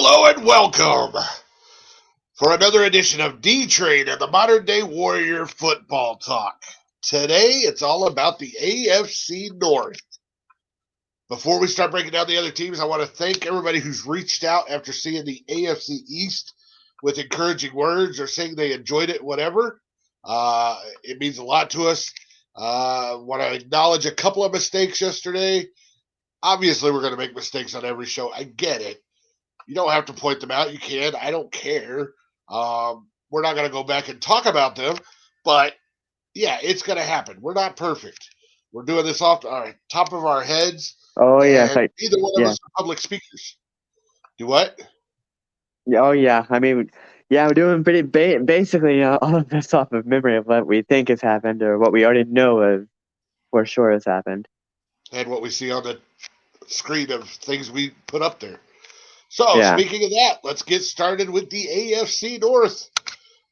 Hello and welcome for another edition of D-Train and the Modern Day Warrior Football Talk. Today, it's all about the AFC North. Before we start breaking down the other teams, I want to thank everybody who's reached out after seeing the AFC East with encouraging words or saying they enjoyed it, whatever. It means a lot to us. Want to acknowledge a couple of mistakes yesterday. Obviously, we're going to make mistakes on every show. I get it. You don't have to point them out. You can. I don't care. We're not going to go back and talk about them, but yeah, it's going to happen. We're not perfect. We're doing this off our top of our heads, Oh yes, and neither one of yeah, us are public speakers. Do what? oh yeah. We're doing basically all of this off of memory of what we think has happened or what we already know of for sure has happened. And what we see on the screen of things we put up there. So, Yeah, speaking of that, let's get started with the AFC North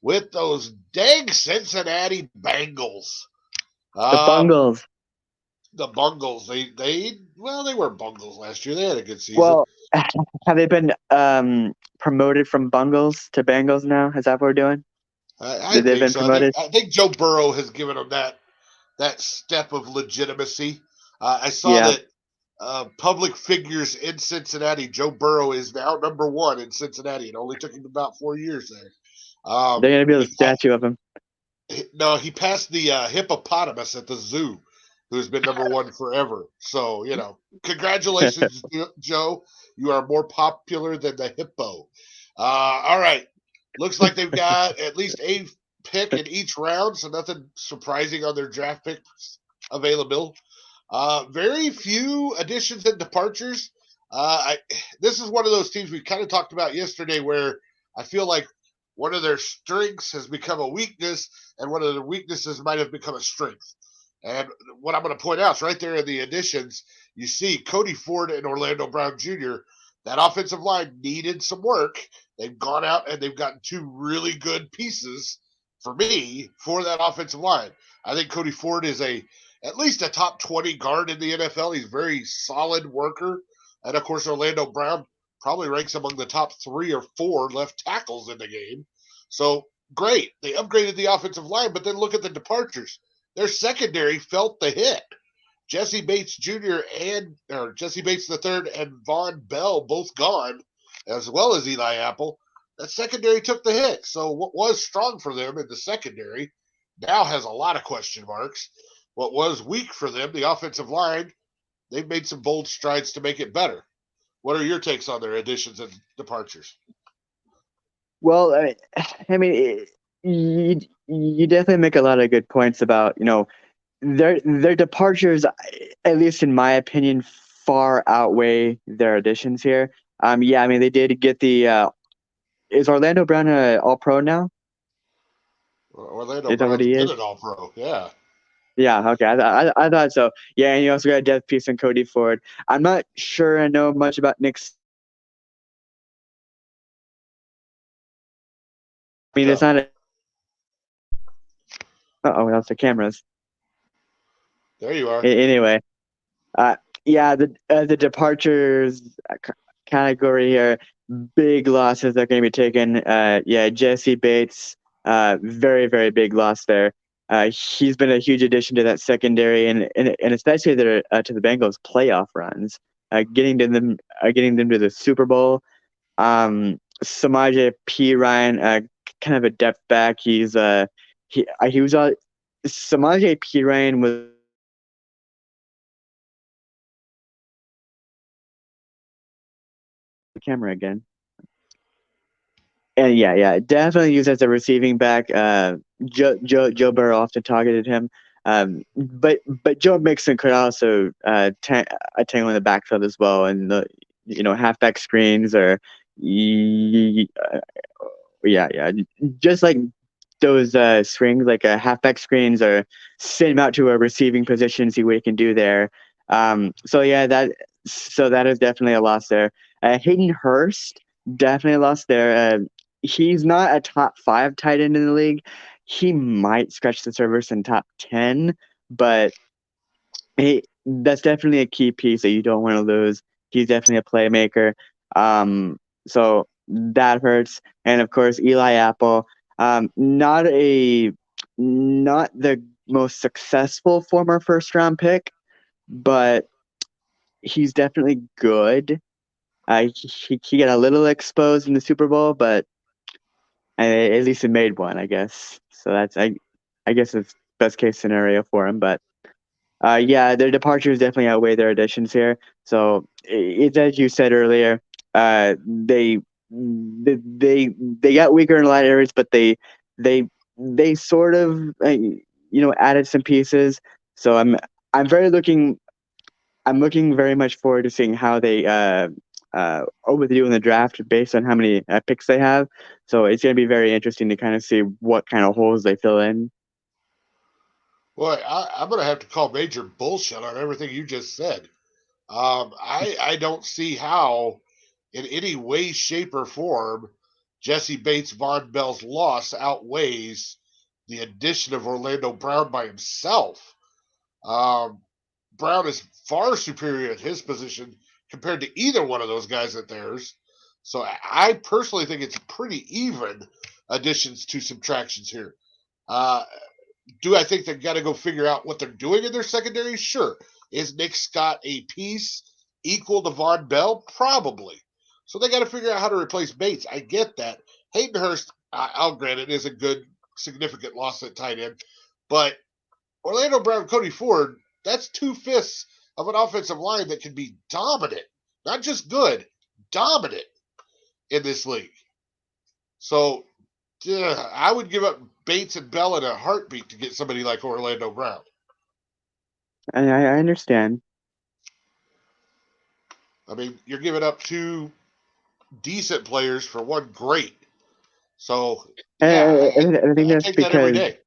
with those dang Cincinnati Bengals. the Um, Bungles. the Bungles, they were Bungles last year. They had a good season. Well, have they been promoted from Bungles to Bengals now? Is that what we're doing? I They've think been so. I think promoted. I think Joe Burrow has given them that step of legitimacy. I saw Yeah, that public figures in Cincinnati. Joe Burrow is now number one in Cincinnati. It only took him about 4 years there. they're gonna build a He passed, statue of him. no, he passed the hippopotamus at the zoo, who's been number one forever. So congratulations, Joe. You are more popular than the hippo. All right. Looks like they've got at least a pick in each round, so nothing surprising on their draft picks available. Very few additions and departures. This is one of those teams we kind of talked about yesterday where I feel like one of their strengths has become a weakness, and one of their weaknesses might have become a strength. And what I'm going to point out is right there in the additions, you see Cody Ford and Orlando Brown Jr. That offensive line needed some work. They've gone out and they've gotten two really good pieces for me for that offensive line. I think Cody Ford is at least a top 20 guard in the NFL. He's a very solid worker. And of course, Orlando Brown probably ranks among the top 3 or 4 left tackles in the game. So great. They upgraded the offensive line, but then look at the departures. Their secondary felt the hit. Jesse Bates Jr. or Jesse Bates the third and Von Bell both gone, as well as Eli Apple. That secondary took the hit. So what was strong for them in the secondary now has a lot of question marks. What was weak for them, the offensive line, they've made some bold strides to make it better. What are your takes on their additions and departures? Well, I mean, you definitely make a lot of good points about their departures, at least in my opinion, far outweigh their additions here. Yeah, I mean they did get the. Is Orlando Brown All Pro now? Orlando Is that what Brown's he been is? an all pro. Yeah. Yeah, okay. I thought so. Yeah, and you also got a depth piece in Cody Ford. I'm not sure I know much about Nick. I mean, it's No. not a. Oh, that's the cameras. There you are. Anyway, uh, yeah, the departures category here, big losses that are going to be taken. Yeah, Jesse Bates, very very big loss there. He's been a huge addition to that secondary and especially to the Bengals playoff runs, getting them to the Super Bowl. Samaje P Ryan, kind of a depth back. He was Samaje P Ryan was the camera again. And yeah, definitely used as a receiving back. Joe Burrow often targeted him, but Joe Mixon could also tangle in the backfield as well, and the halfback screens or yeah, just like those swings, like halfback screens, or send him out to a receiving position, see what he can do there. So yeah, that is definitely a loss there. Hayden Hurst definitely lost there. He's not a top 5 tight end in the league. He might scratch the surface in top 10, but that's definitely a key piece that you don't want to lose. He's definitely a playmaker. so that hurts. And of course, Eli Apple, not the most successful former first round pick, but he's definitely good. He got a little exposed in the Super Bowl, but at least he made one, I guess. So I guess it's best case scenario for him. But yeah, their departures definitely outweigh their additions here. So it's as you said earlier, they got weaker in a lot of areas, but they sort of added some pieces. So I'm very looking I'm looking very much forward to seeing how they overdo in the draft based on how many picks they have. So it's going to be very interesting to kind of see what kind of holes they fill in. Boy, I'm going to have to call major bullshit on everything you just said. I don't see how, in any way, shape, or form, Jesse Bates Von Bell's loss outweighs the addition of Orlando Brown by himself. Um, Brown is far superior at his position compared to either one of those guys at theirs. So I personally think it's pretty even additions to subtractions here. Uh, do I think they've got to go figure out what they're doing in their secondary? Sure. Is Nick Scott a piece equal to Von Bell? Probably. So they got to figure out how to replace Bates. I get that. Hayden Hurst, I'll grant it, is a good, significant loss at tight end. But Orlando Brown, Cody Ford, that's 2/5 of an offensive line that can be dominant, not just good, dominant in this league. So I would give up Bates and Bell in a heartbeat to get somebody like Orlando Brown. I understand. I mean, you're giving up two decent players for one great. So, yeah, I think I that's take that every because day.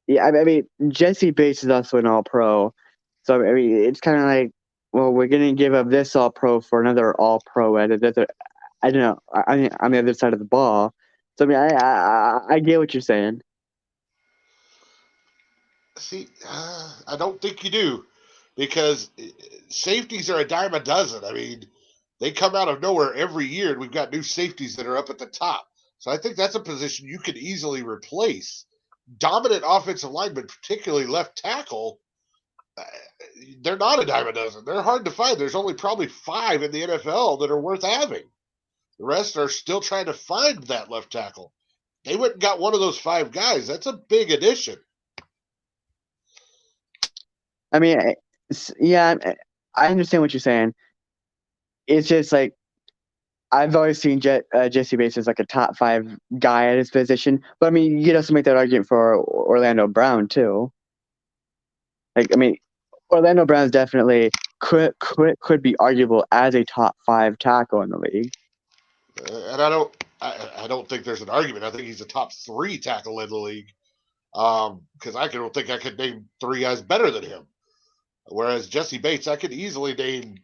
yeah, I mean Jesse Bates is also an All Pro, so I mean it's kind of like, well, we're gonna give up this All Pro for another All Pro at another. I don't know. I mean, on the other side of the ball. So I mean, I get what you're saying. See, I don't think you do because safeties are a dime a dozen. I mean, they come out of nowhere every year, and we've got new safeties that are up at the top. So I think that's a position you could easily replace. Dominant offensive linemen, particularly left tackle, uh, they're not a dime a dozen. They're hard to find. There's only probably 5 in the NFL that are worth having. The rest are still trying to find that left tackle. They went and got one of those 5 guys. That's a big addition. I mean, yeah, I understand what you're saying. It's just like I've always seen Jesse Bates as like a top 5 guy at his position, but I mean, you could also make that argument for Orlando Brown too. Like, I mean, Orlando Brown's definitely could be arguable as a top 5 tackle in the league. And I don't think there's an argument. I think he's a top 3 tackle in the league. Because I don't think I could name 3 guys better than him. Whereas Jesse Bates, I could easily name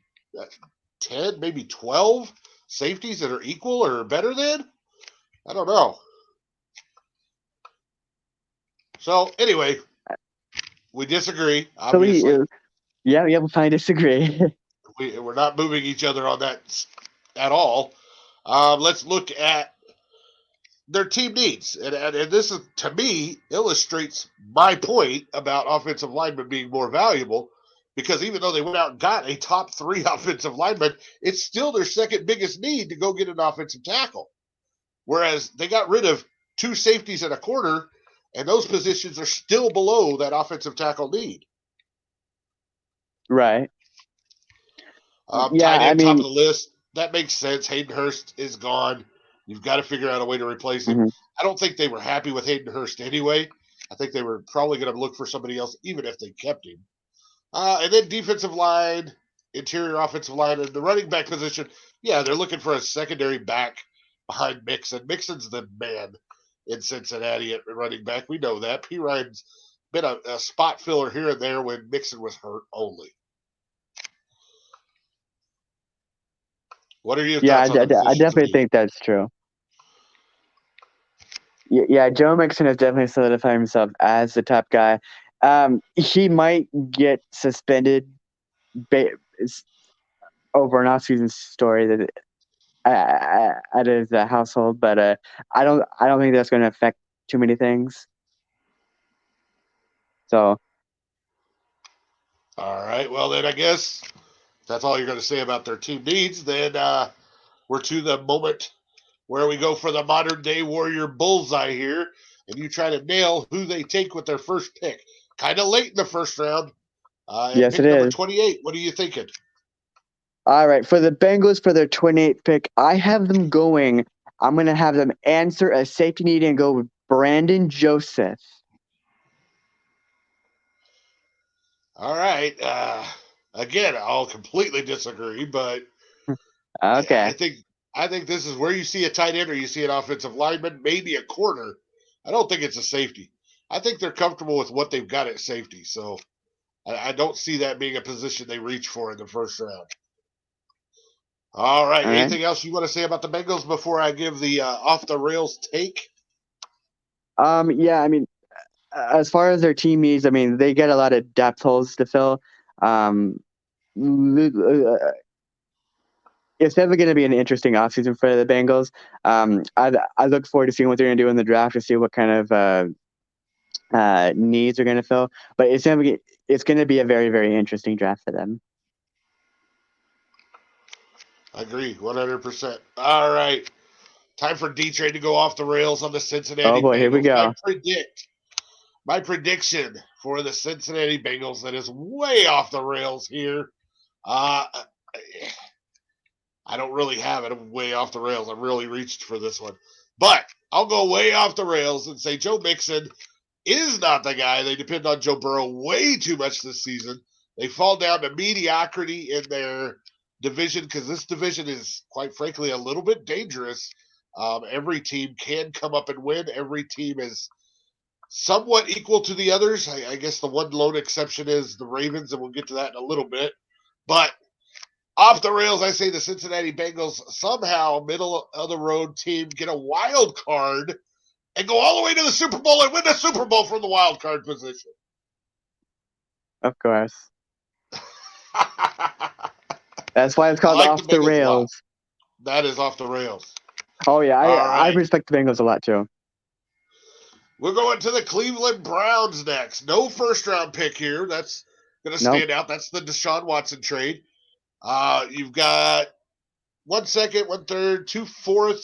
10, maybe 12 safeties that are equal or better than. I don't know. So anyway, we disagree. So Obviously, yeah, we probably disagree. we're not moving each other on that at all. Let's look at their team needs, and this is to me illustrates my point about offensive linemen being more valuable. Because even though they went out and got a top 3 offensive lineman, it's still their second biggest need to go get an offensive tackle. Whereas they got rid of 2 safeties and a corner, and those positions are still below that offensive tackle need. Right. Yeah, Tight I end, top of mean, the list. That makes sense. Hayden Hurst is gone. You've got to figure out a way to replace him. mhm. I don't think they were happy with Hayden Hurst anyway. I think they were probably going to look for somebody else, even if they kept him. And then defensive line, interior offensive line, and the running back position. Yeah, they're looking for a secondary back behind Mixon. Mixon's the man in Cincinnati at running back. We know that. P. Ryan's been a spot filler here and there when Mixon was hurt only. What are your Yeah, thoughts on the I positions of definitely need? think that's true. Yeah, Joe Mixon has definitely solidified himself as the top guy. He might get suspended over an off-season story that at his household, but I don't think that's going to affect too many things. So All right. Well, then I guess that's all you're going to say about their team needs. Then we're to the moment where we go for the modern day Warrior bullseye here, and you try to nail who they take with their first pick. Kind of late in the first round. And yes, it pick number is. 28. What are you thinking? All right, for the Bengals for their 28th pick, I have them going. I'm going to have them answer a safety need and go with Brandon Joseph. All right. Again, I'll completely disagree, but I Okay. think this is where you see a tight end or you see an offensive lineman, maybe a corner. I don't think it's a safety. I think they're comfortable with what they've got at safety, so I don't see that being a position they reach for in the first round. All right. All right. Anything else you want to say about the Bengals before I give the off the rails take? Yeah, I mean, as far as their team needs, I mean, they get a lot of depth holes to fill. Um, it's definitely going to be an interesting offseason for the Bengals. I look forward to seeing what they're going to do in the draft to see what kind of needs are going to fill. But it's going to be a very, very interesting draft for them. I agree, 100%. All right. Time for D Trade to go off the rails on the Oh Cincinnati boy, here we Bengals. go. My prediction for the Cincinnati Bengals that is way off the rails here. Uh, I don't really have it way off the rails. I really reached for this one. But I'll go way off the rails and say Joe Mixon is not the guy. They depend on Joe Burrow way too much this season. They fall down to mediocrity in their division because this division is, quite frankly, a little bit dangerous. Every team can come up and win. Every team is somewhat equal to the others. I guess the one lone exception is the Ravens, and we'll get to that in a little bit. But off the rails, I say the Cincinnati Bengals somehow, middle of the road team, get a wild card and go all the way to the Super Bowl and win the Super Bowl from the wild card position. Of course. I That's why it's called like the off the Bengals a lot. rails. That is off the rails. Oh yeah, All I right. respect the Bengals a lot too. We're going to the Cleveland Browns next. No first round pick here. That's going to Nope. stand out. That's the Deshaun Watson trade. You've got 1 second, 1/3, 2/4,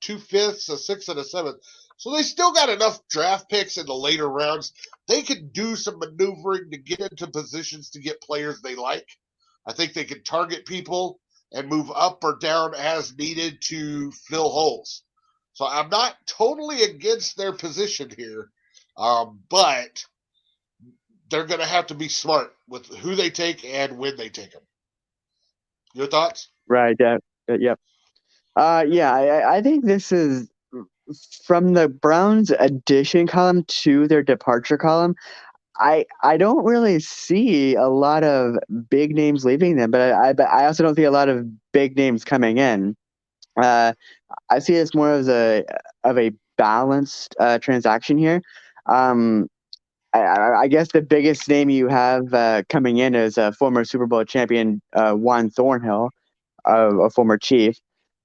2/5, a sixth, and a seventh. So they still got enough draft picks in the later rounds. They could do some maneuvering to get into positions to get players they like. I think they can target people and move up or down as needed to fill holes. So I'm not totally against their position here, but they're going to have to be smart with who they take and when they take them. Your thoughts? Right. Yep. Yeah. I think this is from the Browns' addition column to their departure column. I don't really see a lot of big names leaving them, but I also don't see a lot of big names coming in. Uh, I see this more as a balanced transaction here. Um, I guess the biggest name you have coming in is former Super Bowl champion Juan Thornhill, a former Chief.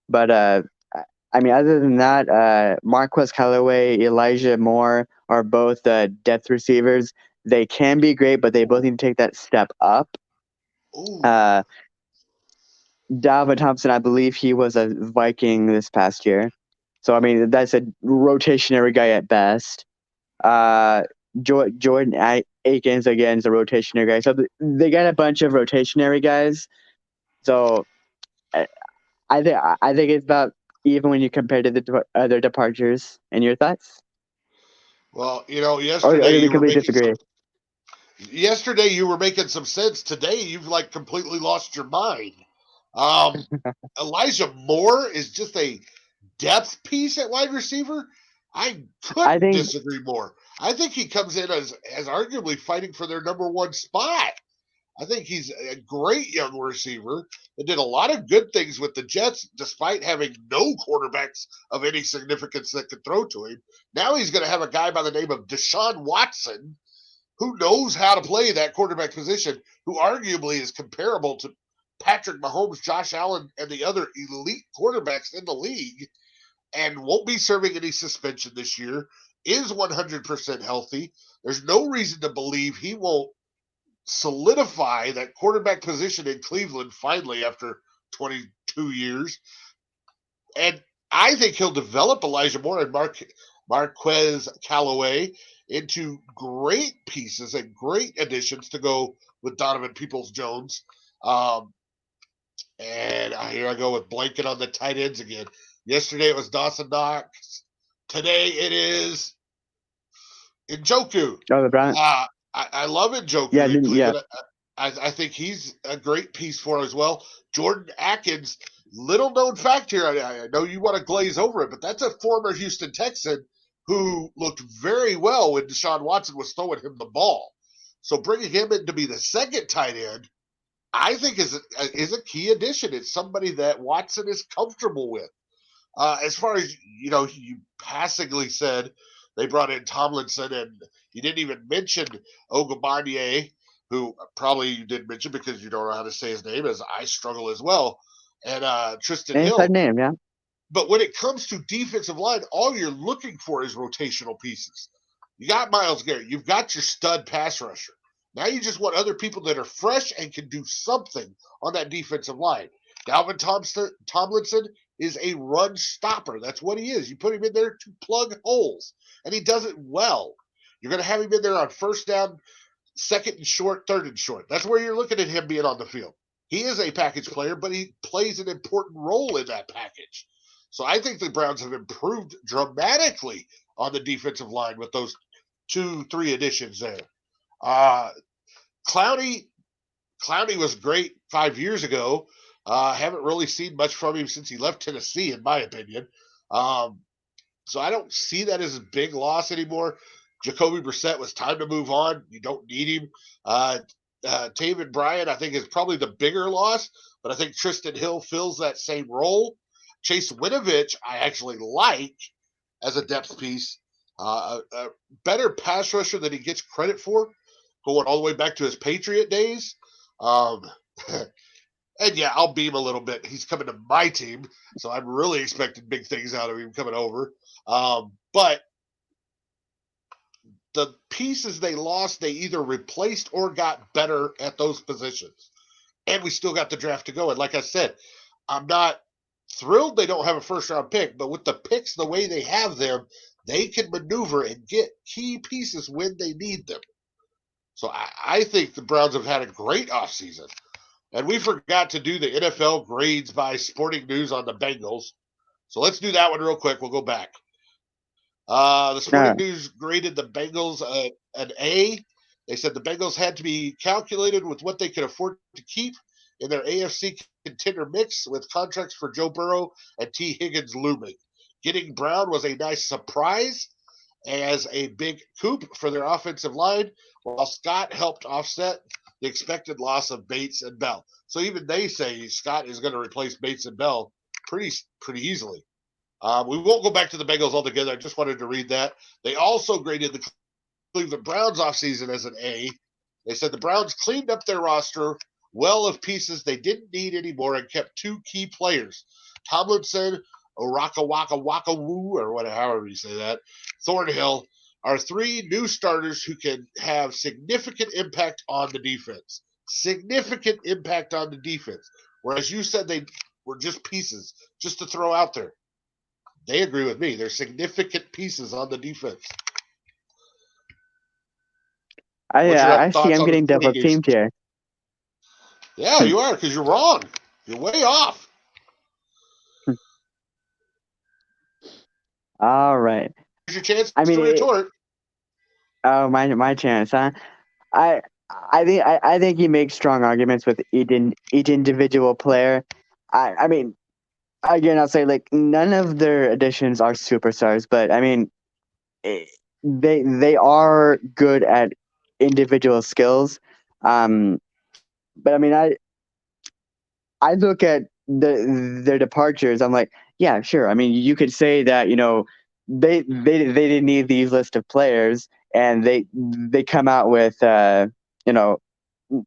But I mean, other than that, Marquez Callaway, Elijah Moore are both depth receivers. They can be great, but they both need to take that step up. Ooh. Uh, Dalvin Thompson, I believe he was a Viking this past year. So, I mean, that's a rotationary guy at best. Uh, Jordan Akins, again, is a rotationary guy. So they got a bunch of rotationary guys. So I I think it's about even when you compare to the other departures. And your thoughts? Well, Or do we completely disagree? yesterday you were making some sense. Today you've like completely lost your mind. Um, Elijah Moore is just a depth piece at wide receiver. I I couldn't think disagree more. I think he comes in as arguably fighting for their number one spot. I think he's a great young receiver that did a lot of good things with the Jets, despite having no quarterbacks of any significance that could throw to him. Now he's going to have a guy by the name of Deshaun Watson, who knows how to play that quarterback position, who arguably is comparable to Patrick Mahomes, Josh Allen, and the other elite quarterbacks in the league, and won't be serving any suspension this year, is 100% healthy. There's no reason to believe he won't solidify that quarterback position in Cleveland finally after 22 years. And I think he'll develop Elijah Moore and Marquez Callaway into great pieces and great additions to go with Donovan Peoples-Jones. And here I go with blanket on the tight ends again. Yesterday it was Dawson Knox. Today it is Njoku. Oh, the Brown. I love Njoku Yeah, in yeah. Cleveland. I think he's a great piece for as well. Jordan Atkins, little known fact here. I know you want to glaze over it, but that's a former Houston Texan who looked very well when Deshaun Watson was throwing him the ball. So bringing him in to be the second tight end, I think is a key addition. It's somebody that Watson is comfortable with. As far as you passingly said they brought in Tomlinson, and you didn't even mention Ogumanye, who probably you didn't mention because you don't know how to say his name, as I struggle as well, and Tristan Inside Hill. name, yeah. But when it comes to defensive line, all you're looking for is rotational pieces. You got Myles Garrett. You've got your stud pass rusher. Now you just want other people that are fresh and can do something on that defensive line. Dalvin Tomlinson is a run stopper. That's what he is. You put him in there to plug holes, and he does it well. You're going to have him in there on first down, second and short, third and short. That's where you're looking at him being on the field. He is a package player, but he plays an important role in that package. So I think the Browns have improved dramatically on the defensive line with those 2-3 additions there. Clowney was great 5 years ago. Haven't really seen much from him since he left Tennessee, in my opinion. So I don't see that as a big loss anymore. Jacoby Brissett was time to move on. You don't need him. Taven Bryan, I think, is probably the bigger loss, but I think Tristan Hill fills that same role. Chase Winovich, I actually like as a depth piece. A better pass rusher than he gets credit for, going all the way back to his Patriot days. And yeah, I'll beam a little bit. He's coming to my team, so I'm really expecting big things out of him coming over. But the pieces they lost, they either replaced or got better at those positions. And we still got the draft to go. And like I said, I'm not thrilled they don't have a first-round pick, but with the picks the way they have them, they can maneuver and get key pieces when they need them. So I think the Browns have had a great offseason. And we forgot to do the NFL grades by Sporting News on the Bengals. So let's do that one real quick. We'll go back. The Sporting News graded the Bengals an A. They said the Bengals had to be calculated with what they could afford to keep in their AFC contender mix with contracts for Joe Burrow and T. Higgins looming. Getting Brown was a nice surprise as a big coup for their offensive line, while Scott helped offset the expected loss of Bates and Bell. So even they say Scott is going to replace Bates and Bell pretty easily. We won't go back to the Bengals altogether. I just wanted to read that. They also graded the Cleveland Browns offseason as an A. They said the Browns cleaned up their roster well of pieces they didn't need anymore and kept two key players. Tomlinson, Oraka Waka Waka Woo, or whatever, however you say that, Thornhill, are three new starters who can have significant impact on the defense. Significant impact on the defense. Whereas you said they were just pieces, just to throw out there. They agree with me. They're significant pieces on the defense. I see I'm getting double teamed here. Yeah, you are, because you're wrong. You're way off. All right. Here's your chance to retort. Oh, my chance, huh? I think he makes strong arguments with each individual player. I mean, again, I'll say like none of their additions are superstars, but I mean, they are good at individual skills. But I mean, I look at their departures. I'm like, yeah, sure. I mean, you could say that they didn't need these list of players, and they come out with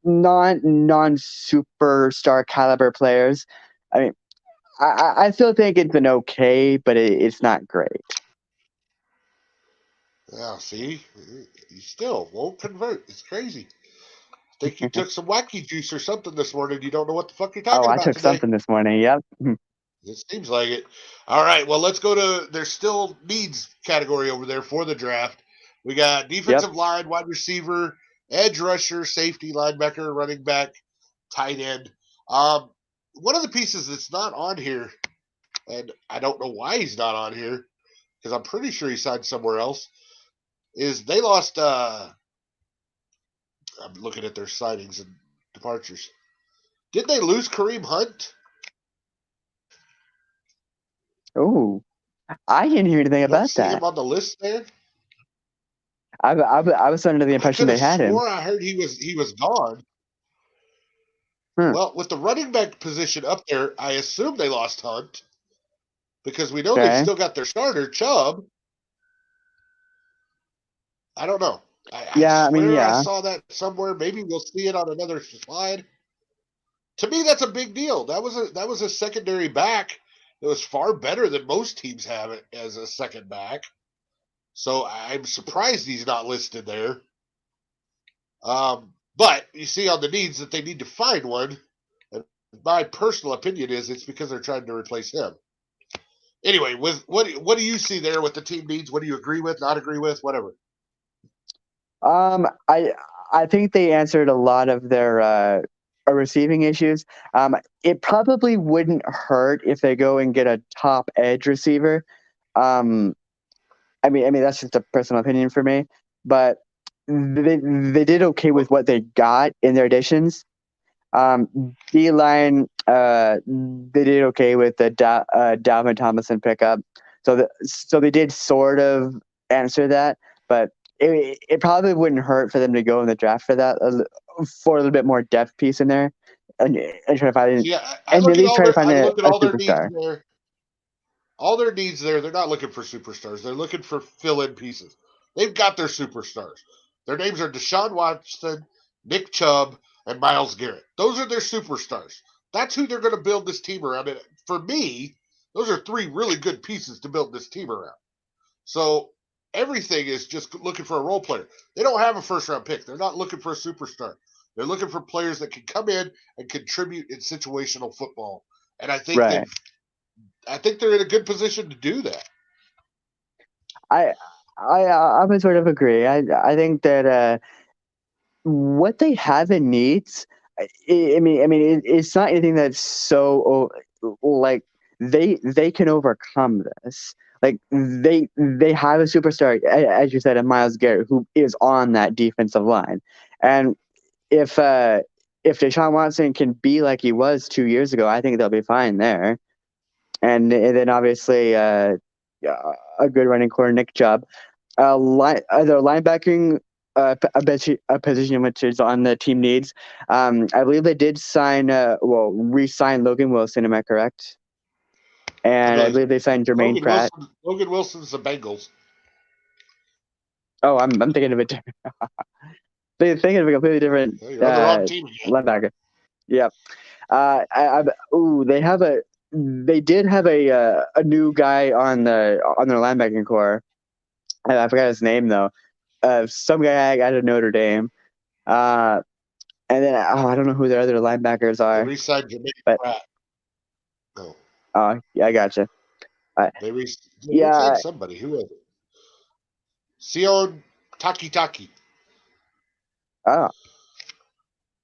non superstar caliber players. I mean, I still think it's an okay, but it's not great. Yeah, see, you still won't convert. It's crazy. Think you took some wacky juice or something this morning. You don't know what the fuck you're Oh, talking I about took today. something this morning. Yep. It seems like it. All right, well, let's go to there's still needs category over there for the draft. We got Yep. defensive line, wide receiver, edge rusher, safety, linebacker, running back, tight end. One of the pieces that's not on here, and I don't know why he's not on here, because I'm pretty sure he signed somewhere else, is they lost. I'm looking at their signings and departures. Did they lose Kareem Hunt? Oh, I didn't hear anything You don't about see him that. on the list there. I was under the I impression could they have had him. swore I heard he was gone. Hmm. Well, with the running back position up there, I assume they lost Hunt because we know they've Okay. still got their starter Chubb. I don't know. I Yeah. I mean, swear I yeah. saw that somewhere. Maybe we'll see it on another slide. To me, that's a big deal. That was a secondary back. It was far better than most teams have it as a second back. So I'm surprised he's not listed there. But you see on the needs that they need to find one. And my personal opinion is it's because they're trying to replace him. Anyway, with what do you see there with the team needs? What do you agree with, not agree with, whatever? Um, I I think they answered a lot of their receiving issues. It probably wouldn't hurt if they go and get a top edge receiver. Um, I mean that's just a personal opinion for me, but they did okay with Well, what they got in their additions. D line, they did okay with the Dalvin Tomlinson pickup, so they did sort of answer that, but it probably wouldn't hurt for them to go in the draft for that for a little bit more depth piece in there, and try to find see, I and look at at least all try to their find I look at a all their needs superstar. there. All their needs there, they're not looking for superstars. They're looking for fill-in pieces. They've got their superstars. Their names are Deshaun Watson, Nick Chubb, and Miles Garrett. Those are their superstars. That's who they're going to build this team around. And for me, those are three really good pieces to build this team around. So everything is just looking for a role player. They don't have a first round pick. They're not looking for a superstar. They're looking for players that can come in and contribute in situational football. And Right. I think they're in a good position to do that. I I would sort of agree. I think that what they have in needs, it's not anything that's so like they can overcome this. Like they have a superstar, as you said, a Miles Garrett who is on that defensive line, and if uh if Deshaun Watson can be like he was 2 years ago, I think they'll be fine there. And then obviously a good running core, Nick Chubb. Their linebacking a position which is on the team needs. I believe they did sign, re-sign Logan Wilson. Am I correct? I And I believe believe they signed Jermaine Logan Pratt. Wilson. Logan Wilson's the Bengals. Oh, I'm thinking of it. Thinking of a completely different You're on the wrong team again. linebacker. Yeah. They have a. They did have a new guy on their linebacking core. I forgot his name though. Some guy out of Notre Dame. Uh, and then I don't know who their other linebackers They are, re-signed Jermaine but Pratt. No, yeah, I gotcha. Uh, they re-signed yeah. somebody. Who was it? Sion Taki. Oh,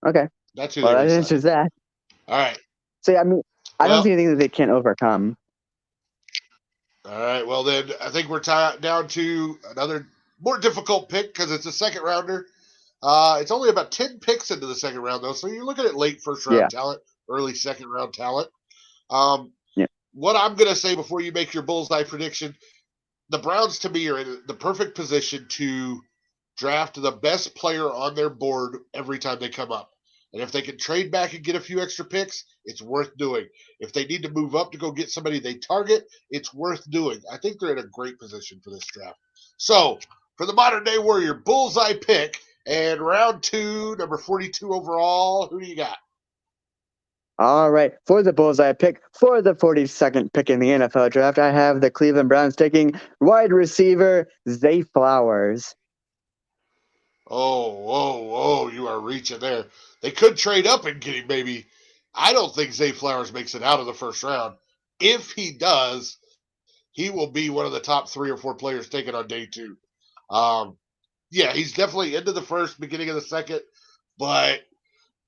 okay. That's who Well, they that re-signed. answers that. All right. So I mean, I don't Well, see anything that they can't overcome. all right. Well, then I think we're down to another more difficult pick because it's a second rounder. It's only about 10 picks into the second round, though. So you're looking at late first round Yeah. talent, early second round talent. Um, Yeah. what I'm going to say before you make your bullseye prediction, the Browns to me are in the perfect position to draft the best player on their board every time they come up. And if they can trade back and get a few extra picks, it's worth doing. If they need to move up to go get somebody they target, it's worth doing. I think they're in a great position for this draft. So, for the modern day warrior bullseye pick, And round 2, number 42 overall, who do you got? All right. For the bullseye pick, for the 42nd pick in the NFL draft, I have the Cleveland Browns taking wide receiver Zay Flowers. Oh, you are reaching there. They could trade up and get him, maybe. I don't think Zay Flowers makes it out of the first round. If he does, he will be one of the top 3 or 4 players taken on day 2. Um, yeah, he's definitely into the first, beginning of the second, but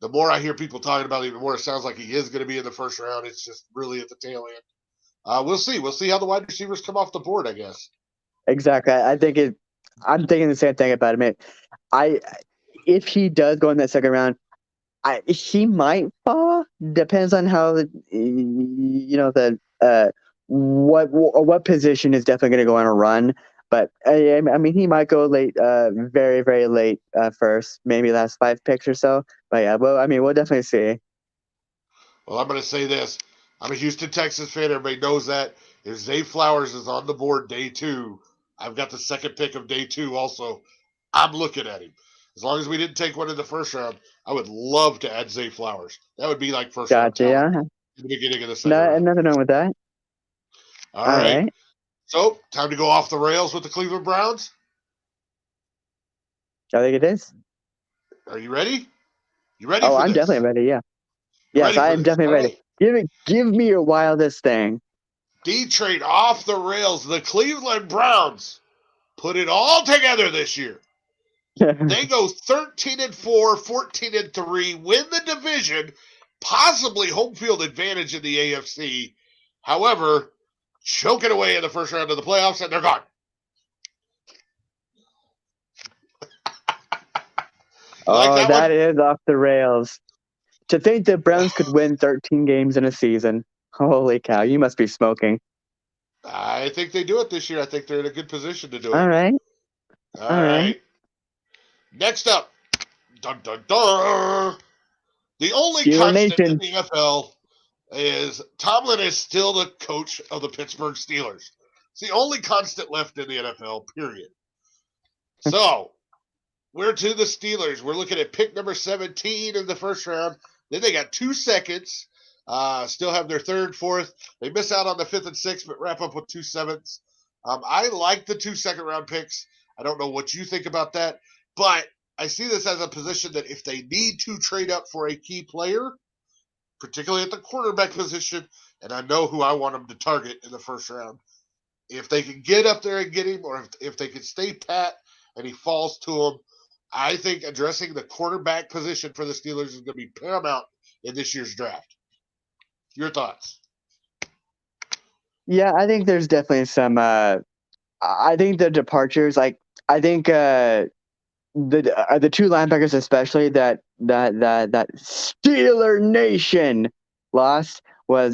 the more I hear people talking about him, the more it sounds like he is going to be in the first round. It's just really at the tail end. We'll see. We'll see how the wide receivers come off the board, I guess. Exactly. I think it. I'm thinking the same thing about him. I if he does go in that second round, he might fall. Depends on how the what position is definitely going to go on a run. But I mean, he might go late, very very late, first, maybe last 5 picks or so. But yeah, well, I mean, we'll definitely see. Well, I'm going to say this. I'm a Houston Texans fan. Everybody knows that. If Zay Flowers is on the board day 2, I've got the second pick of day 2 also. I'm looking at him. As long as we didn't take one in the first round, I would love to add Zay Flowers. That would be like first round Gotcha. talent Yeah. in the beginning of the second No, round. nothing wrong with that. All All right. right. So, time to go off the rails with the Cleveland Browns. I think it is. Are you ready? You ready Oh, for I'm definitely this? ready. Yeah. You Yes, ready I for am this? definitely All ready. right. Give me your wildest thing. D trade off the rails. The Cleveland Browns put it all together this year. They go 13-4, 14-3, win the division, possibly home field advantage in the AFC. However, choke it away in the first round of the playoffs, and they're gone. You like Oh, that that one? is off the rails. To think the Browns could win 13 games in a season. Holy cow, you must be smoking. I think they do it this year. I think they're in a good position to do All it. right. All All right. right. Next up, dun dun dun. The only Steeler constant in Nation. the NFL is Tomlin is still the coach of the Pittsburgh Steelers. It's the only constant left in the NFL, period. So, we're to the Steelers. We're looking at pick number 17 in the first round. Then they got 2 seconds. Still have their third, fourth. They miss out on the fifth and sixth, but wrap up with 2 sevenths. I like the 2 second round picks. I don't know what you think about that, but I see this as a position that if they need to trade up for a key player, particularly at the quarterback position, and I know who I want them to target in the first round, if they can get up there and get him, or if they can stay pat and he falls to them, I think addressing the quarterback position for the Steelers is going to be paramount in this year's draft. Your thoughts? Yeah, I think there's definitely some. I think the departures, like I think the 2 linebackers, especially that Steeler Nation lost, was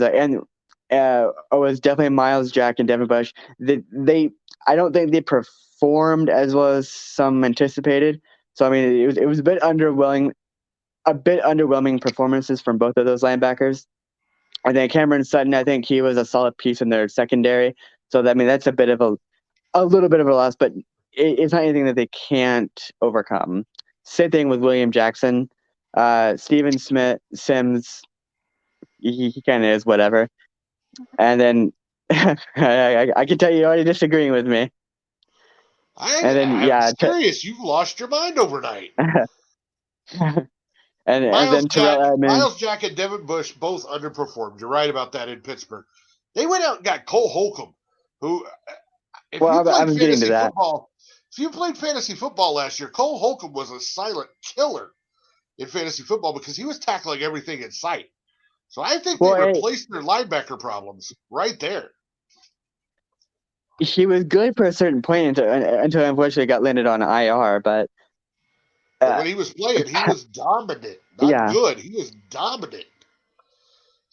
definitely Miles Jack and Devin Bush. They I don't think they performed as well as some anticipated. So I mean, it was a bit underwhelming performances from both of those linebackers. And then Cameron Sutton, I think he was a solid piece in their secondary. So I mean, that's a little bit of a loss, but it's not anything that they can't overcome. Same thing with William Jackson, Steven Sims. He kind of is whatever. And then I can tell you already disagreeing with me. And then I'm yeah, serious. You've lost your mind overnight. and then Terrell Edmonds. Miles Jack, and Devin Bush both underperformed. You're right about that in Pittsburgh. They went out and got Cole Holcomb, who, if you Well, I played was getting to fantasy that. football, if you played fantasy football last year, Cole Holcomb was a silent killer in fantasy football because he was tackling everything in sight. So I think they Well, hey, replaced their linebacker problems right there. he was good for a certain point until unfortunately got landed on IR. But But uh, when he was playing, he was dominant. Not yeah, good. He was dominant.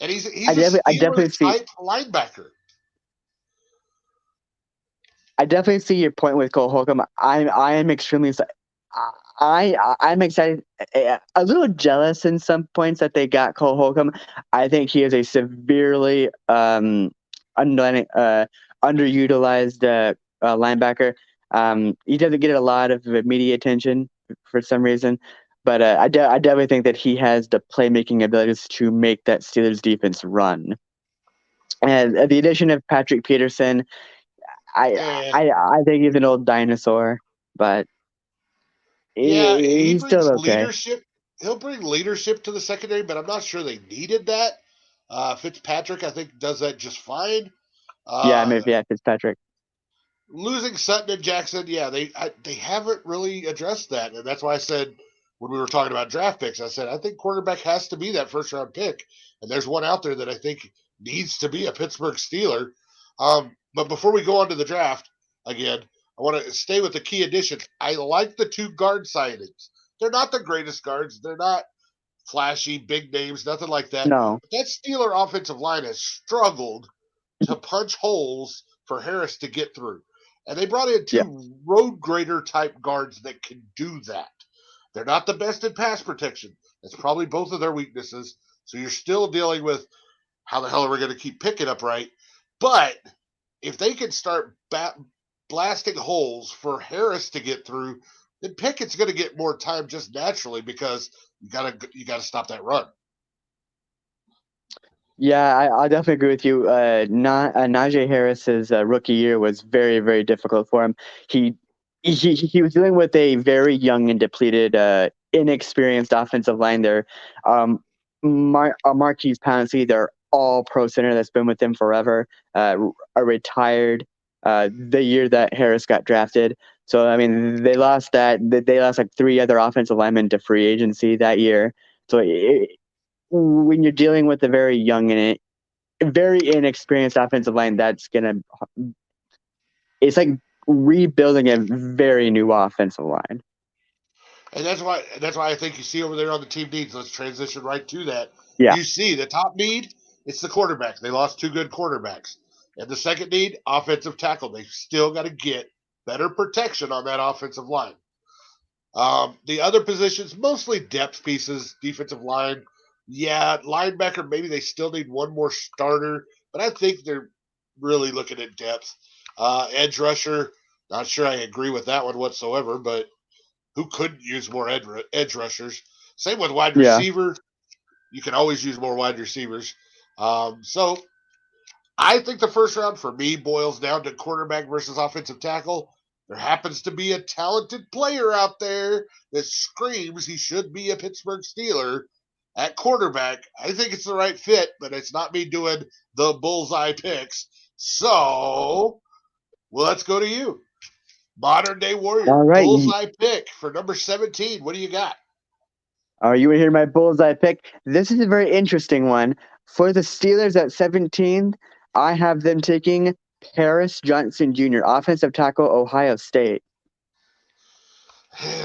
And I he's a definitely Steeler see. type linebacker. I definitely see your point with Cole Holcomb. I am extremely I'm excited, a little jealous in some points that they got Cole Holcomb. I think he is a severely underutilized linebacker. He doesn't get a lot of media attention. for some reason. But I definitely think that he has the playmaking abilities to make that Steelers defense run. And the addition of Patrick Peterson, I Eh, I think he's an old dinosaur, but yeah, he he's still brings okay. leadership. He'll bring leadership to the secondary, but I'm not sure they needed that. Fitzpatrick, I think, does that just fine. Yeah, Uh, maybe Fitzpatrick. Losing Sutton and Jackson, yeah, they haven't really addressed that, and that's why I said when we were talking about draft picks, I said I think quarterback has to be that first round pick, and there's one out there that I think needs to be a Pittsburgh Steeler. But before we go on to the draft again, I want to stay with the key additions. I like the two guard signings. They're not the greatest guards. They're not flashy, big names, nothing like that. No, But that Steeler offensive line has struggled to punch holes for Harris to get through. And they brought in yeah, two road grader type guards that can do that. They're not the best in pass protection. That's probably both of their weaknesses. So you're still dealing with how the hell are we going to keep picking up right? But if they can start blasting holes for Harris to get through, then Pickett's going to get more time just naturally because you gotta stop that run. yeah. I definitely agree with you. Najee Harris's rookie year was very very difficult for him. He he was dealing with a very young and depleted, inexperienced offensive line there. Marquise Pouncey, their all pro center that's been with them forever, retired the year that Harris got drafted. So I mean, they lost that. They lost like three other offensive linemen to free agency that year. So when you're dealing with a very young and very inexperienced offensive line, it's like rebuilding a very new offensive line. And that's why I think you see over there on the team needs. Let's transition right to that. Yeah, You see the top need, it's the quarterback. They lost two good quarterbacks. And the second need, offensive tackle. They've still got to get better protection on that offensive line. The other positions, mostly depth pieces, defensive line. Yeah, linebacker, maybe they still need one more starter, but I think they're really looking at depth. Edge rusher, not sure I agree with that one whatsoever, but who couldn't use more edge rushers? Same with wide yeah. receiver. You can always use more wide receivers. So I think the first round for me boils down to quarterback versus offensive tackle. There happens to be a talented player out there that screams he should be a Pittsburgh Steeler at quarterback. I think it's the right fit, but it's not me doing the bullseye picks. So, well, let's go to you. Modern day warrior, All right. bullseye pick for number 17. What do you got? You want to hear my bullseye pick? This is a very interesting one. For the Steelers at 17, I have them taking Paris Johnson Jr., offensive tackle, Ohio State.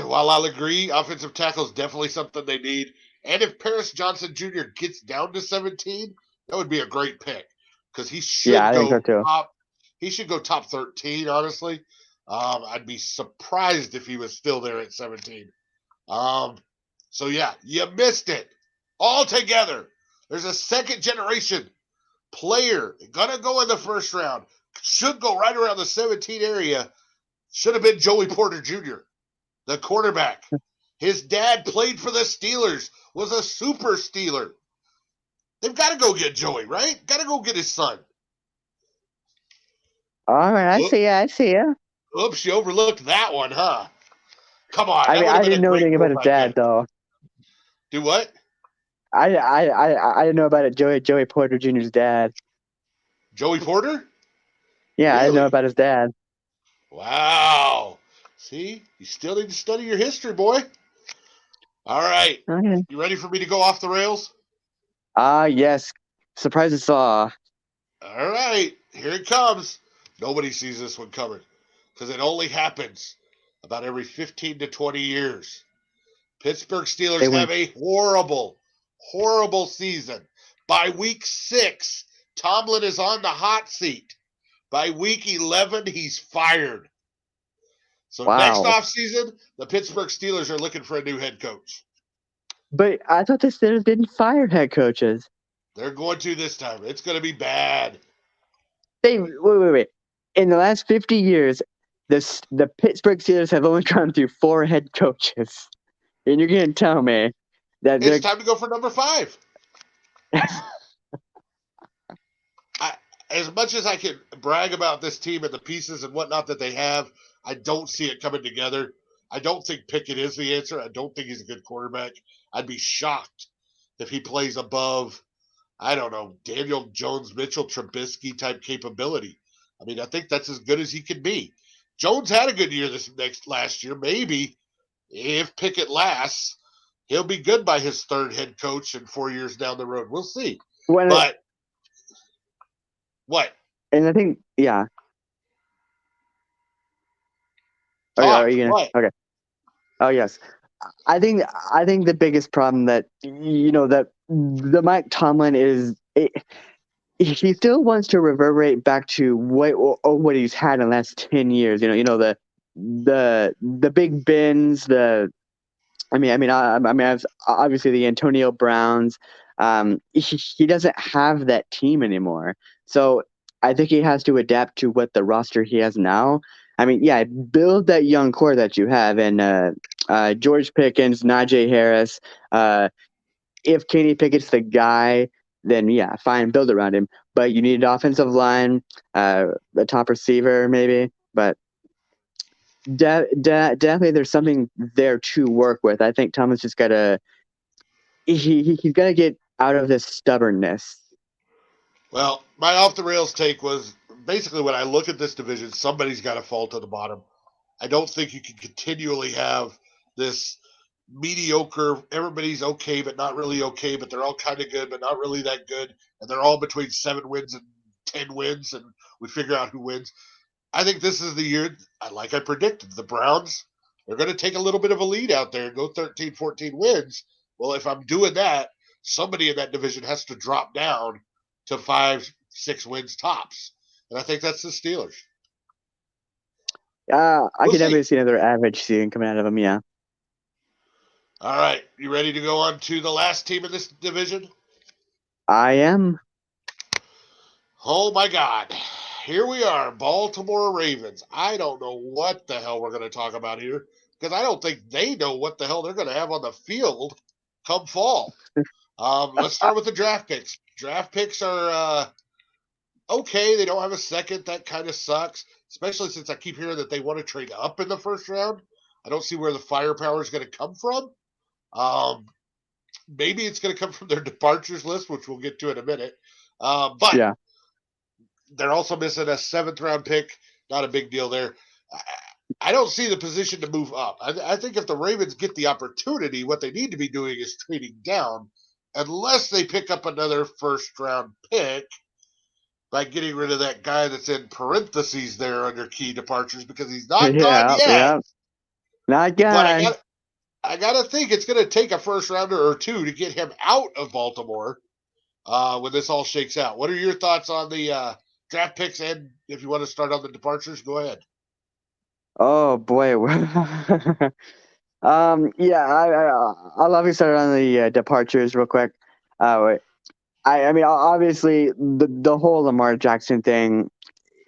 While I'll agree, offensive tackle is definitely something they need. And if Paris Johnson Jr. gets down to 17, that would be a great pick because he Yeah, should I think so go too. top. He should go top 13. Honestly, I'd be surprised if he was still there at 17. Um, so yeah, you missed it altogether. There's a second generation player gonna go in the first round. Should go right around the 17 area. Should have been Joey Porter Jr., the quarterback. His dad played for the Steelers, was a super Steeler. They've got to go get Joey, right? Got to go get his son. All right, I Oop- see ya. I see ya. Oops, you overlooked that one, huh? Come on, I that mean, would have I been didn't a know great anything about his bullseye dad pick. though. Do what? I didn't know about it. Joey Porter Jr.'s dad. Joey Porter? Yeah, I didn't know Really? about his dad. Wow. See, you still need to study your history, boy. All right. Okay. You ready for me to go off the rails? Yes. Surprise us all. All right. Here it comes. Nobody sees this one coming because it only happens about every 15 to 20 years. Pittsburgh Steelers They win. have a horrible, horrible season. By week 6, Tomlin is on the hot seat. By week 11, he's fired. So next Wow. offseason, the Pittsburgh Steelers are looking for a new head coach. But I thought the Steelers didn't fire head coaches. They're going to this time. It's going to be bad. Wait. In the last 50 years, the Pittsburgh Steelers have only gone through 4 head coaches, and you're gonna tell me that It's they're time to go for number 5. As much as I can brag about this team and the pieces and whatnot that they have, I don't see it coming together. I don't think Pickett is the answer. I don't think he's a good quarterback. I'd be shocked if he plays above, I don't know, Daniel Jones, Mitchell Trubisky type capability. I mean, I think that's as good as he can be. Jones had a good year last year. Maybe if Pickett lasts, he'll be good by his third head coach and 4 years down the road. We'll see. when But what? and I think are Talk. you gonna What? okay? Oh yes, I think the biggest problem that that the Mike Tomlin he still wants to reverberate back to what he's had in the last 10 years. The Big Bens, obviously the Antonio Browns. He doesn't have that team anymore, so I think he has to adapt to what the roster he has now. I mean, yeah, build that young core that you have, and George Pickens, Najee Harris. If Kenny Pickett's the guy, then yeah, fine, build around him. But you need an offensive line, a top receiver maybe, but definitely there's something there to work with. I think Thomas just gotta he's gotta get out of this stubbornness. Well, my off the rails take was basically when I look at this division, somebody's got to fall to the bottom. I don't think you can continually have this mediocre, everybody's okay, but not really okay, but they're all kind of good, but not really that good. And they're all between 7 wins and 10 wins, and we figure out who wins. I think this is the year, like I predicted, the Browns are going to take a little bit of a lead out there and go 13, 14 wins. Well, if I'm doing that, somebody in that division has to drop down to 5, 6 wins tops. And I think that's the Steelers. I We'll could definitely see. see another average season coming out of him. Yeah, All right. You ready to go on to the last team in this division? I am. Oh, my God. Here we are, Baltimore Ravens. I don't know what the hell we're going to talk about here because I don't think they know what the hell they're going to have on the field come fall. Let's start with the draft picks. Draft picks are okay. They don't have a second. That kind of sucks, especially since I keep hearing that they want to trade up in the first round. I don't see where the firepower is going to come from. Um, Maybe it's going to come from their departures list, which we'll get to in a minute. But Yeah, they're also missing a 7th round pick. Not a big deal there. I don't see the position to move up. I think if the Ravens get the opportunity, what they need to be doing is trading down, unless they pick up another 1st round pick by getting rid of that guy that's in parentheses there under key departures because he's not gone yeah, yet. yeah. Not But guy. I gotta think it's gonna take a 1st rounder or two to get him out of Baltimore when this all shakes out. What are your thoughts on the draft picks? And if you want to start on the departures, go ahead. Oh boy. Yeah, I'll let me start on the departures real quick. Wait. I mean, obviously, the whole Lamar Jackson thing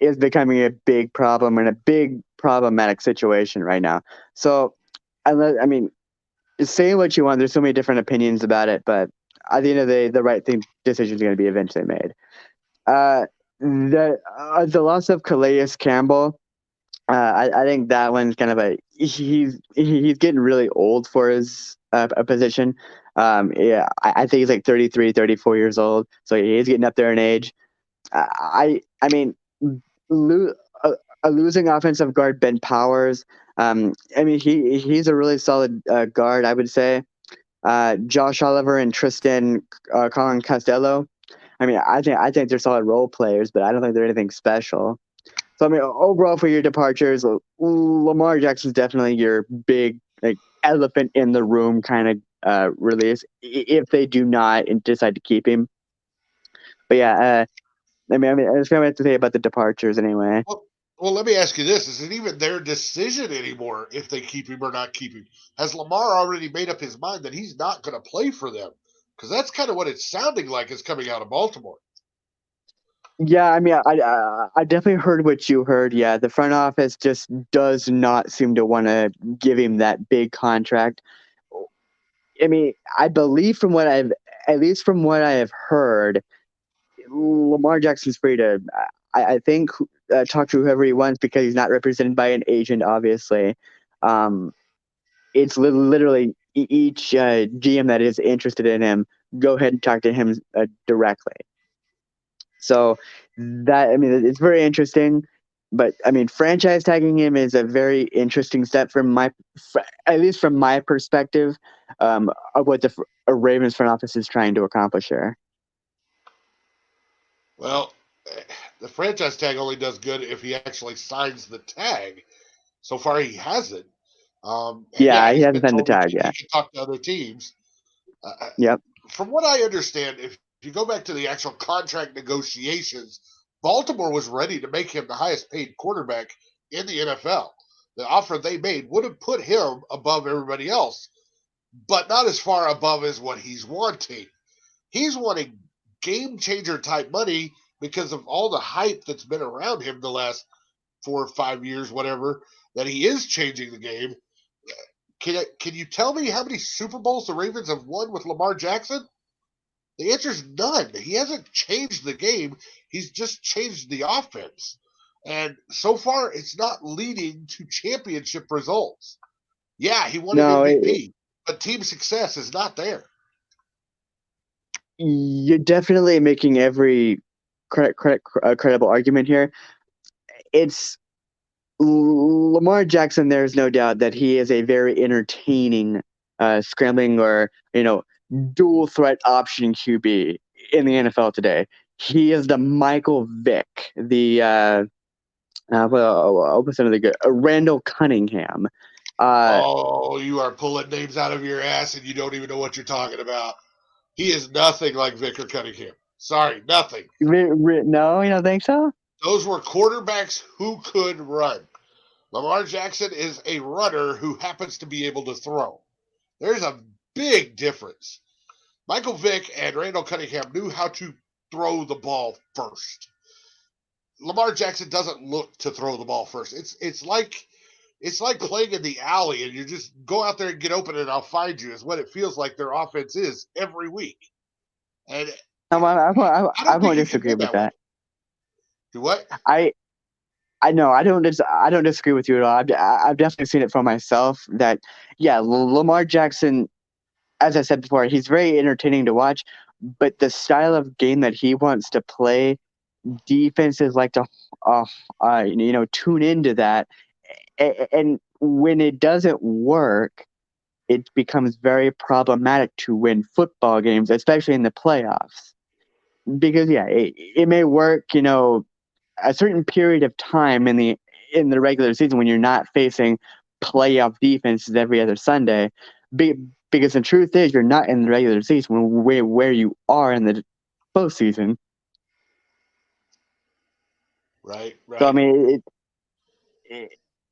is becoming a big problem and a big problematic situation right now. So, I mean, say what you want. There's so many different opinions about it, but at the end of the day, the right decision is going to be eventually made. The loss of Calais Campbell. I think that one's kind of he's getting really old for his a position. Yeah, I think he's like 33, 34 years old, so he's getting up there in age. I mean, lo- a losing offensive guard Ben Powers. I mean he's a really solid guard, I would say. Josh Oliver and Tristan Colin Costello. I mean, I think they're solid role players, but I don't think they're anything special. So I mean, overall for your departures, Lamar Jackson's definitely your big like elephant in the room kind of release if they do not and decide to keep him. But yeah, I was gonna have to say about the departures anyway. Well, let me ask you this: is it even their decision anymore if they keep him or not keep him? Has Lamar already made up his mind that he's not going to play for them? Because that's kind of what it's sounding like is coming out of Baltimore. Yeah, I mean, I definitely heard what you heard. Yeah, the front office just does not seem to want to give him that big contract. I mean, I believe from what I've, at least from what I have heard, Lamar Jackson's free to, I think, talk to whoever he wants because he's not represented by an agent, obviously. Um, it's literally each GM that is interested in him, go ahead and talk to him directly. So that, I mean, it's very interesting. But I mean, franchise tagging him is a very interesting step from at least from my perspective, of what the Ravens front office is trying to accomplish here. Well, the franchise tag only does good if he actually signs the tag. So far, he hasn't. And yeah, Yeah, he he's hasn't been signed the told tag he yet. can talk to other teams. Uh, Yep. from what I understand, if you go back to the actual contract negotiations, Baltimore was ready to make him the highest paid quarterback in the NFL. The offer they made would have put him above everybody else, but not as far above as what he's wanting. He's wanting game changer type money because of all the hype that's been around him the last 4 or 5 years, whatever, that he is changing the game. Can you tell me how many Super Bowls the Ravens have won with Lamar Jackson? The answer is none. He hasn't changed the game. He's just changed the offense. And so far, it's not leading to championship results. Yeah, he won an No, MVP, but team success is not there. you're definitely making every credible argument here. It's Lamar Jackson. There's no doubt that he is a very entertaining, scrambling or dual threat option QB in the NFL today. He is the Michael Vick, the what's another good? Randall Cunningham. Uh, Oh, you are pulling names out of your ass and you don't even know what you're talking about. He is nothing like Vicar Cunningham. Sorry, nothing. no, you don't think so? Those were quarterbacks who could run. Lamar Jackson is a runner who happens to be able to throw. There's a big difference. Michael Vick and Randall Cunningham knew how to throw the ball first. Lamar Jackson doesn't look to throw the ball first. It's like playing in the alley and you just go out there and get open and I'll find you is what it feels like their offense is every week. And I I don't think won't he can disagree win with that way. that. Do what? I I know I don't disagree with you at all. I've definitely seen it for myself that yeah, Lamar Jackson, as I said before, he's very entertaining to watch, but the style of game that he wants to play, defenses like to uh, tune into that, and when it doesn't work, it becomes very problematic to win football games, especially in the playoffs. Because yeah, it may work, a certain period of time in the regular season when you're not facing playoff defenses every other Sunday. Be, because the truth is, you're not in the regular season where you are in the postseason. Right, So I right. mean,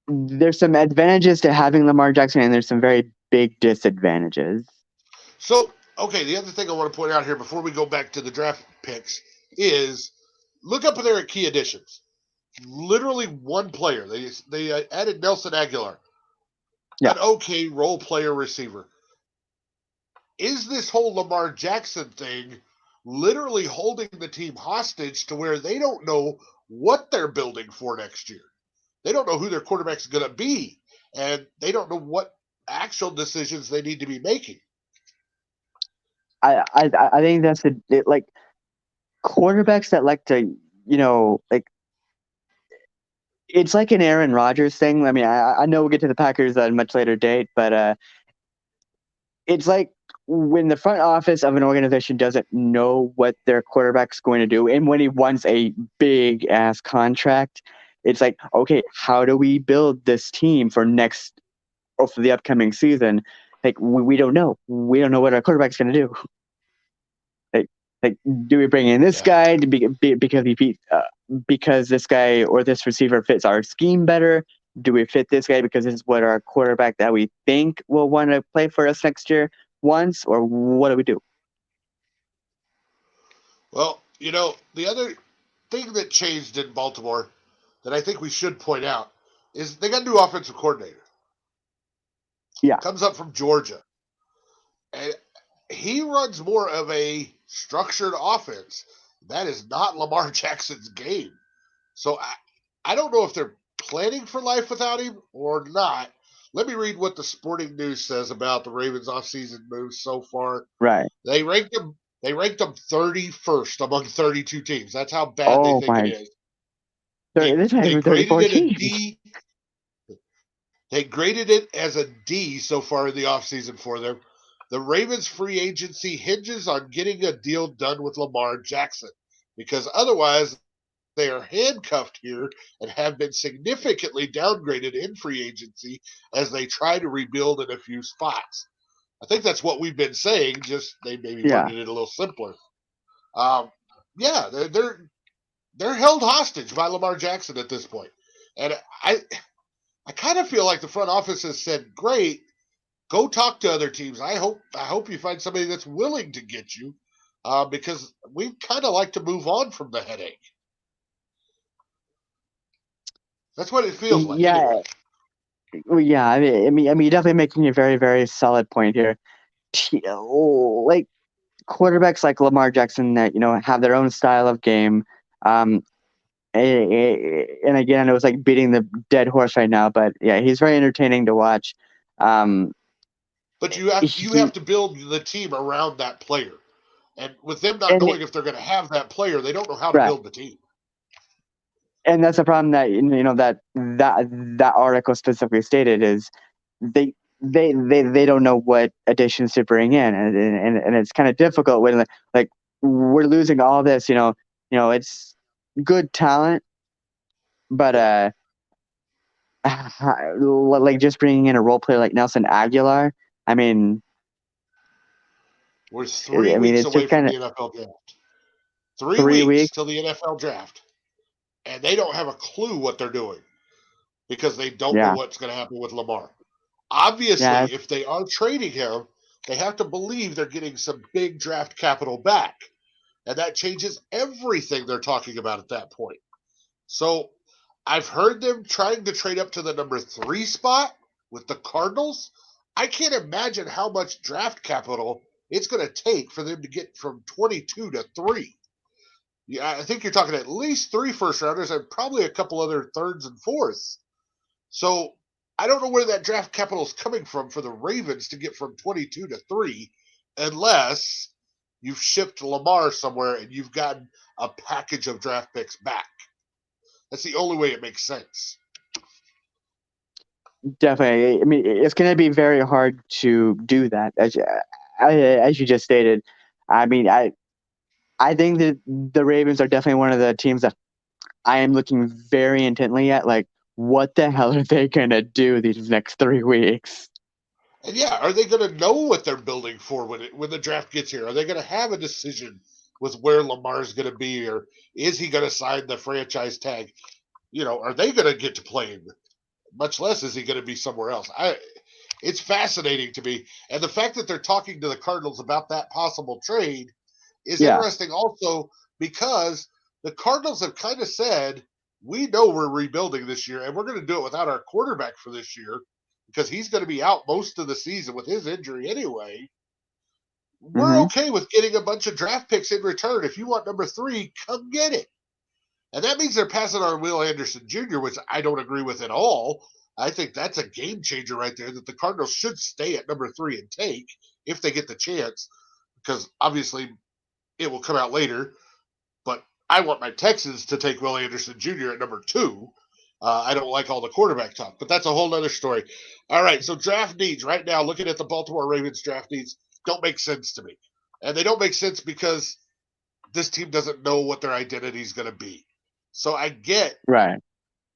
there's some advantages to having Lamar Jackson, and there's some very big disadvantages. So, okay, the other thing I want to point out here before we go back to the draft picks is look up their key additions. Literally one player. They added Nelson Aguilar, Yeah, an okay role player receiver. Is this whole Lamar Jackson thing literally holding the team hostage to where they don't know what they're building for next year? They don't know who their quarterback's going to be, and they don't know what actual decisions they need to be making. I think that's like quarterbacks that like to like it's like an Aaron Rodgers thing. I mean, I know we'll get to the Packers at a much later date, but it's like when the front office of an organization doesn't know what their quarterback's going to do, and when he wants a big ass contract, it's like, okay, how do we build this team for next or for the upcoming season? Like we don't know. We don't know what our quarterback's going to do. Like, like, do we bring in this Yeah. guy because because this guy or this receiver fits our scheme better? Do we fit this guy because this is what our quarterback that we think will want to play for us next year wants, or what do we do? Well, the other. thing that changed in Baltimore that I think we should point out is they got a new offensive coordinator. Yeah. Comes up from Georgia. And he runs more of a structured offense. That is not Lamar Jackson's game. So I don't know if they're planning for life without him or not. Let me read what the Sporting News says about the Ravens offseason moves so far. Right. They ranked them 31st among 32 teams. That's how bad they Oh think it my. is. There's not They even graded 34 it a teams. D. They graded it as a D so far in the offseason for them. The Ravens free agency hinges on getting a deal done with Lamar Jackson because otherwise they are handcuffed here and have been significantly downgraded in free agency as they try to rebuild in a few spots. I think that's what we've been saying, just they maybe Yeah. worded it a little simpler. Um, yeah, they're held hostage by Lamar Jackson at this point. And I kind of feel like the front office has said, "Great, go talk to other teams. I hope you find somebody that's willing to get you, because we kind of like to move on from the headache." That's what it feels like, Yeah. anyway. Well, yeah. You're definitely making a very, very solid point here. Like quarterbacks like Lamar Jackson that have their own style of game. Um, and again, it was like beating the dead horse right now, but yeah, he's very entertaining to watch. Um, But you have he to build the team around that player, and with them not and knowing if they're going to have that player, they don't know how to right, build the team. and that's a problem that that article specifically stated is they they don't know what additions to bring in, and it's kind of difficult when like we're losing all this. It's good talent, but Yeah, like just bringing in a role player like Nelson Aguilar. I mean, we're three weeks it's away just from kind of the NFL draft. 3 weeks 3 weeks. till the NFL draft, and they don't have a clue what they're doing because they don't know Yeah, what's going to happen with Lamar. yeah, Obviously, if they are trading him, they have to believe they're getting some big draft capital back. And that changes everything they're talking about at that point. So I've heard them trying to trade up to the number 3 spot with the Cardinals. I can't imagine how much draft capital it's going to take for them to get from 22 to 3. Yeah, I think you're talking at least 3 first rounders and probably a couple other thirds and fourths. So I don't know where that draft capital is coming from for the Ravens to get from 22 to 3 unless you've shipped Lamar somewhere and you've gotten a package of draft picks back. That's the only way it makes sense. definitely. It's going to be very hard to do that, as you just stated. I mean, I think that the Ravens are definitely one of the teams that I am looking very intently at. Like, what the hell are they going to do these next 3 weeks? And yeah, are they going to know what they're building for when the draft gets here? Are they going to have a decision with where Lamar's going to be, or is he going to sign the franchise tag? Are they going to get to play him? Much less is he going to be somewhere else. It's fascinating to me, and the fact that they're talking to the Cardinals about that possible trade is Yeah, interesting also because the Cardinals have kind of said, we know we're rebuilding this year and we're going to do it without our quarterback for this year because he's going to be out most of the season with his injury anyway. We're hmm okay with getting a bunch of draft picks in return. If you want number 3, come get it. And that means they're passing on Will Anderson Jr., which I don't agree with at all. I think that's a game changer right there that the Cardinals should stay at number 3 and take if they get the chance, because obviously it will come out later. But I want my Texans to take Will Anderson Jr. at number 2. I don't like all the quarterback talk, but that's a whole other story. All right, so draft needs right now, looking at the Baltimore Ravens draft needs, don't make sense to me. And they don't make sense because this team doesn't know what their identity is going to be. So I get right.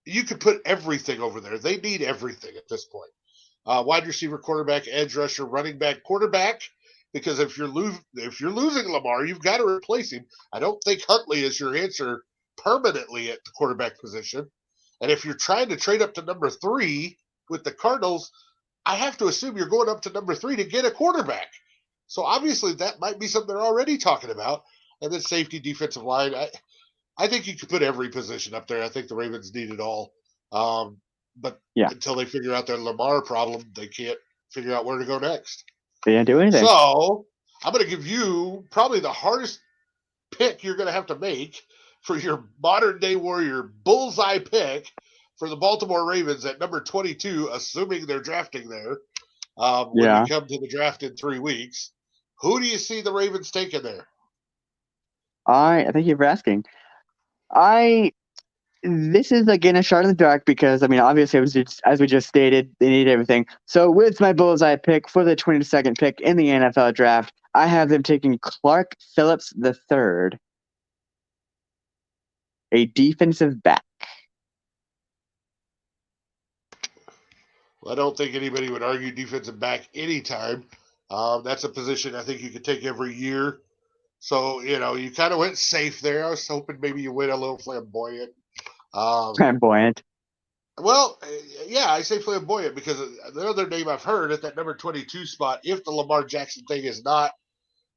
you could put everything over there. They need everything at this point. Wide receiver, quarterback, edge rusher, running back, quarterback. Because if you're losing Lamar, you've got to replace him. I don't think Huntley is your answer permanently at the quarterback position. And if you're trying to trade up to number 3 with the Cardinals, I have to assume you're going up to number 3 to get a quarterback. So obviously that might be something they're already talking about. And then safety, defensive line. I think you could put every position up there. I think the Ravens need it all. But Yeah, until they figure out their Lamar problem, they can't figure out where to go next. they didn't do anything. So I'm going to give you probably the hardest pick you're going to have to make for your modern day warrior bullseye pick for the Baltimore Ravens at number 22, assuming they're drafting there when we Yeah, come to the draft in 3 weeks. Who do you see the Ravens taking there? I thank you for asking. I This is again a shot in the dark because I mean obviously it was just, as we just stated they need everything. So with my bullseye pick for the 22nd pick in the NFL draft, I have them taking Clark Phillips III, a defensive back. Well, I don't think anybody would argue defensive back anytime. That's a position I think you could take every year. So, you kind of went safe there. I was hoping maybe you went a little flamboyant. Um, Flamboyant. well, yeah, I say flamboyant because the other name I've heard at that number 22 spot, if the Lamar Jackson thing is not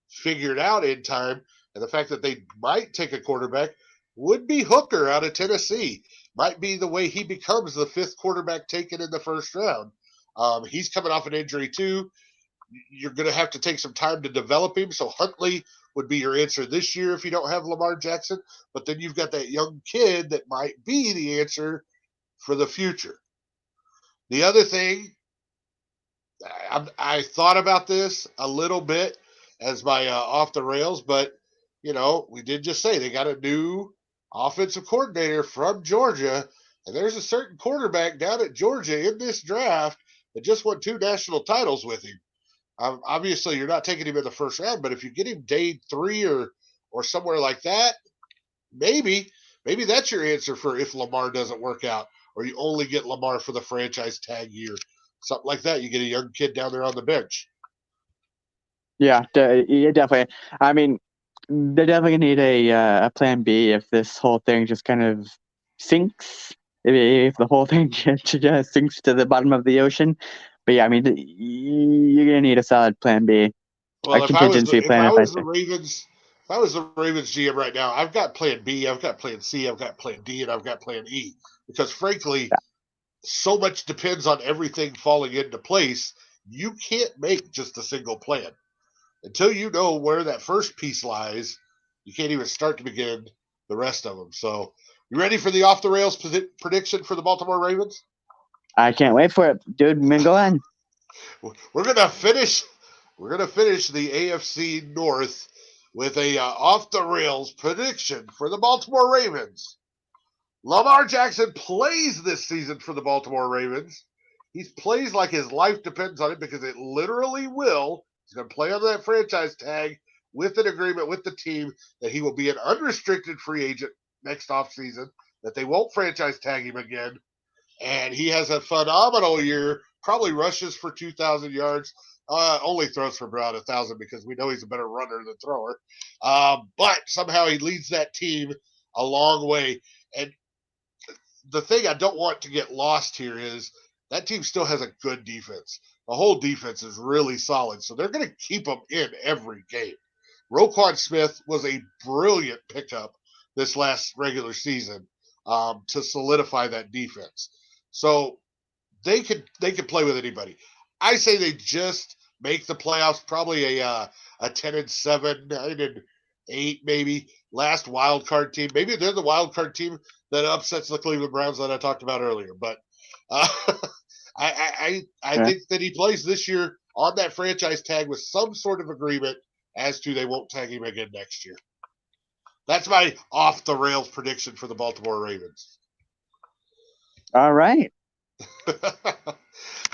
figured out in time, and the fact that they might take a quarterback, would be Hooker out of Tennessee. Might be the way he becomes the fifth quarterback taken in the first round. He's coming off an injury too. You're going to have to take some time to develop him. So Huntley would be your answer this year if you don't have Lamar Jackson. But then you've got that young kid that might be the answer for the future. The other thing, I thought about this a little bit as my off the rails, but we did just say they got a new offensive coordinator from Georgia, and there's a certain quarterback down at Georgia in this draft that just won 2 national titles with him. Obviously, you're not taking him in the first round, but if you get him day 3 or somewhere like that, maybe that's your answer for if Lamar doesn't work out, or you only get Lamar for the franchise tag year, something like that. You get a young kid down there on the bench. Yeah, yeah, definitely. I mean, they're definitely gonna need a plan B if this whole thing just kind of sinks. If the whole thing just sinks to the bottom of the ocean. But yeah, I mean, you're gonna need a solid plan B, a Well, contingency if plan, I if I was the say. Ravens, if I was the Ravens GM right now, I've got plan B, I've got plan C, I've got plan D, and I've got plan E. Because frankly, so much depends on everything falling into place. You can't make just a single plan. Until you know where that first piece lies, you can't even start to begin the rest of them. So, you ready for the off the rails prediction for the Baltimore Ravens? I can't wait for it, dude. Man, go on. We're gonna finish. We're gonna finish the AFC North with a off the rails prediction for the Baltimore Ravens. Lamar Jackson plays this season for the Baltimore Ravens. He plays like his life depends on it because it literally will. He's going to play under that franchise tag with an agreement with the team that he will be an unrestricted free agent next offseason, that they won't franchise tag him again. And he has a phenomenal year, probably rushes for 2,000 yards. Only throws for about 1,000 because we know he's a better runner than thrower. But somehow he leads that team a long way. And the thing I don't want to get lost here is that team still has a good defense. The whole defense is really solid, so they're going to keep them in every game. Roquan Smith was a brilliant pickup this last regular season to solidify that defense. So they could play with anybody. I say they just make the playoffs, probably a 10-7, 9-8 maybe. Last wild card team. Maybe they're the wild card team that upsets the Cleveland Browns that I talked about earlier. But uh, I Yeah. think that he plays this year on that franchise tag with some sort of agreement as to they won't tag him again next year. That's my off the rails prediction for the Baltimore Ravens. All right.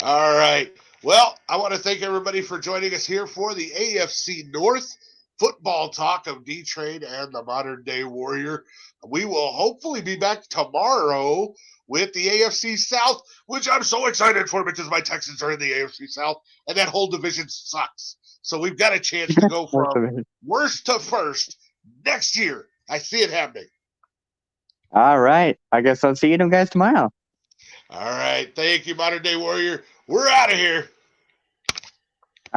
All right. Well, I want to thank everybody for joining us here for the AFC North football talk of D Train and the modern day warrior. We will hopefully be back tomorrow with the AFC South, which I'm so excited for because my Texans are in the AFC South and that whole division sucks. So we've got a chance to go from worst to first next year. I see it happening. All right. I guess I'll see you guys tomorrow. All right. Thank you, modern day warrior. We're out of here.